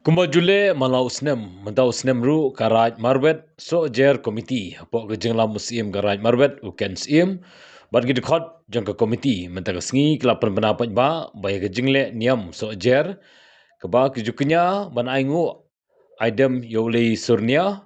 Kumba jule malau snem mentau snem ru karaj marbet so jer komiti hapo ke jengla musim karaj marbet uken sim bat gi dikhot jeng ke komiti menta ke sngi kelapan pendapat ba bay ke jengle niam so jer ke ba ke juknya ban aingu aidem yole surnia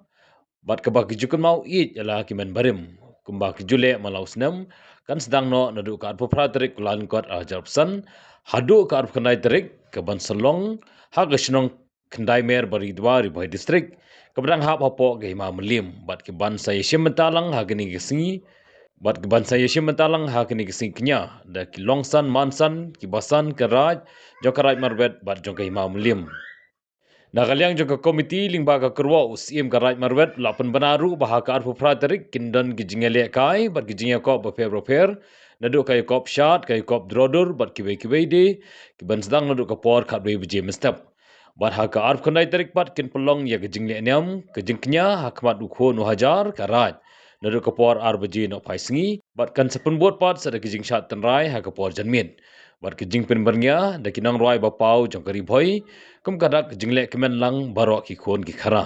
bat ke ba ke jukun mau it ala kimen barim kumba ke jule malau snem kan sedang no nadu ka arpo pratrik kulan kot ajar pesan hadu ka arpo kenai terik ke ban selong ha ke senong kendai mer bari dua ribai distrik keberang hap hapo ke ima melim bat ke ban saya shim mentalang ha kini kesingi bat ke ban saya shim mentalang ha kini kesing kenya da ki longsan mansan ki basan keraj jokaraj marbet bat jong ke ima melim Nakaliang jong ke komiti lingba ka kerwa usim karaj marbet lapan banaru baha ka arfu praterik kindan gijingele kai bat gijingya ko bafer nadu kay kop shat kay kop drodur bat kiwe de kiban sedang nadu ka por khat we bije mestap bat ha ka arf khandai tarik bat kin pelong ya gijingle niam gijingknya hakmat ukho no hajar karaj nadu ka por ar bije no paisingi bat kan sepun bot pat sada gijing shat tanrai ha ka por janmin bat gijing pen bernya da kinang roi bapau jong kari bhoi kum kadak jingle kemen lang barok ki khon ki khara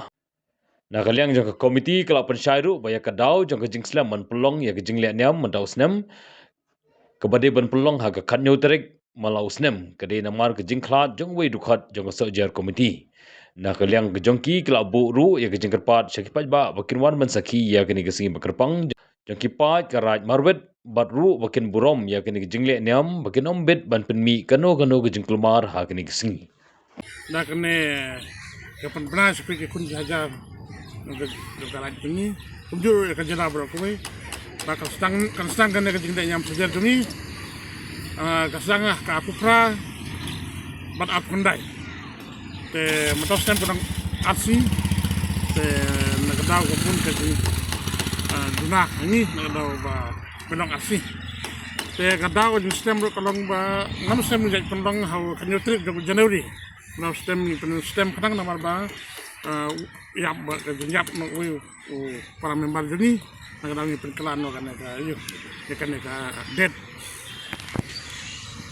nakaliang jong ka komiti kala pensyairu baya kadau jong ka jingslam man pelong ya ka jingle niam man daus nem kebade ban pelong ha ka khatnyo tarik malau snem kade namar ka jingkhlat jong wei dukhat jong ka sojar komiti nakaliang ka jongki kala bu ru ya ka jingkerpat syakipat ba bakinwan man sakhi ya ka ni ka singi bakerpang jongki pat karaj marbet bat ru bakin burom ya ka ni ka jingle niam bakin ombet ban penmi kano ka jingklumar ha ka ni ka singi Nah kene kapan pernah seperti kun jajar negara ini kunjur ke jana bro kue bakal stang kene ke jinda nyam sejar tuni kasangah ka apupra bat ap kendai te matos tem kunang arsi te nagadau kupun ke jing dunak ini nagadau ba penong arsi te kadau jing stem bro kalong ba nam stem jadi pendong hau kanyutrik Januari now stem kadang namar ba yap ba yap no para member jeni kadang ni penkelan no kana ka yu kana ka dead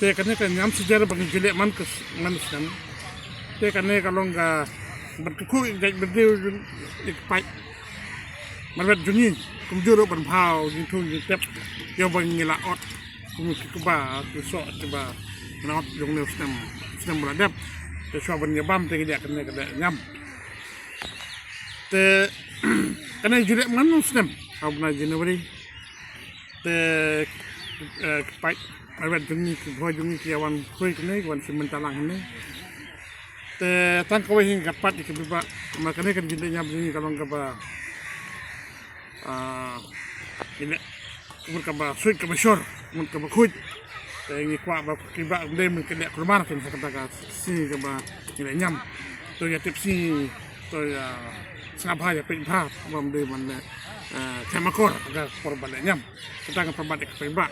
te kana ka nyam sejarah bagi jelek man stem te kana kalong ga berkuku jadi berdeu ikpai marbet jeni kumjuro ban phao jing thu jing tep yo bang ngila ot kum ba so ba not jong ne stem beradab te soban nyabam te dia kena nyam te kena jurek manu stem abna Januari te pai marbet jeni ko jeni kiawan koi kene wan simentalang ne te tan ko hin kapat ke biba makane kan jinde nyam jeni kalong ka ba ini umur kaba suit kaba shor umur kaba kuit ini kuat ba kiba dem kena kurmar kan kata ka si kaba ini nyam to ya tipsi to ya sangabha ya pin pha bom de man kemakor aga korban nyam kita kan perbat ke pemba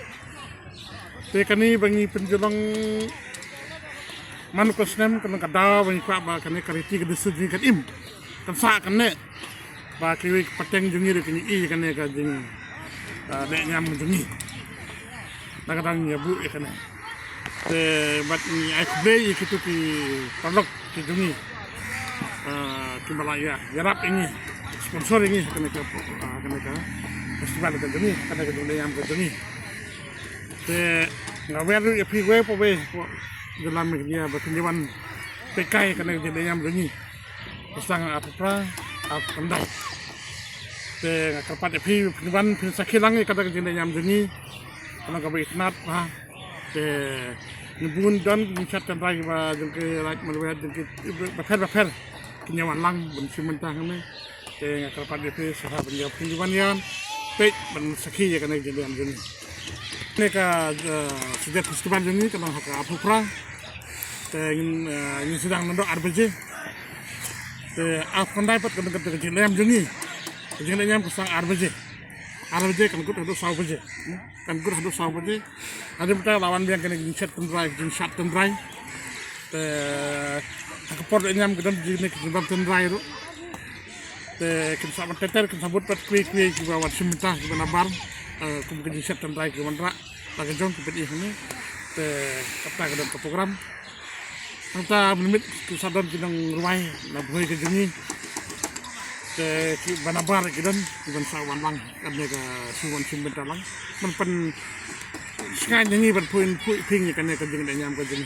te kani bangi penjolong manu kosnem kan kada bangi kuat ba kan kariti ke desuji kan im kan sa kan ne ba kiwi pateng jungi re kini I kan ne ka jing de nyam jungi nakadang ya bu ikan te bat ni ai kbe ikitu ki palok ki jungi ki malaya yarap ini sponsor ini kan ka festival ka jungi kan ka jungi yang ka jungi te ngawer ya pi we po we dalam media batinjawan pekai kan ka jungi yang jungi pasang apa kendai te ngakapat pi pinwan pin sakilang ka ka jungi yang jungi kalau kau iknat lah, nyebun dan mencet tentang ba jengke laj melewat jengke baper kenyawan lang bensi mentah kami, ngakal pada pe sahabat dia pinjaman yan, pe ben sakhi ya kena jadian jeni. Ini ka sejak festival jeni kalau hak apupra, ini sedang nondok RBJ, afkandai pat kena kena jeniam jeni, jeniam kusang RBJ kan good hadu saw baje ada betul lawan biang kena gincet tendrai te akapor nyam gedam jini kebam tendrai ru te kin sama teter kin sabut pat kwi ki bawa simita ki banabar kum gincet tendrai ki mandra lagi jong ki pedi ini te kata gedam program Anta menimit kesadaan kidang ruai labuai ke jengi ke banabar kidan iban sawan lang kadne ka suwan simbentalang men pen skan jengi ban puin ping ni kadne ka jengi nyam ka jengi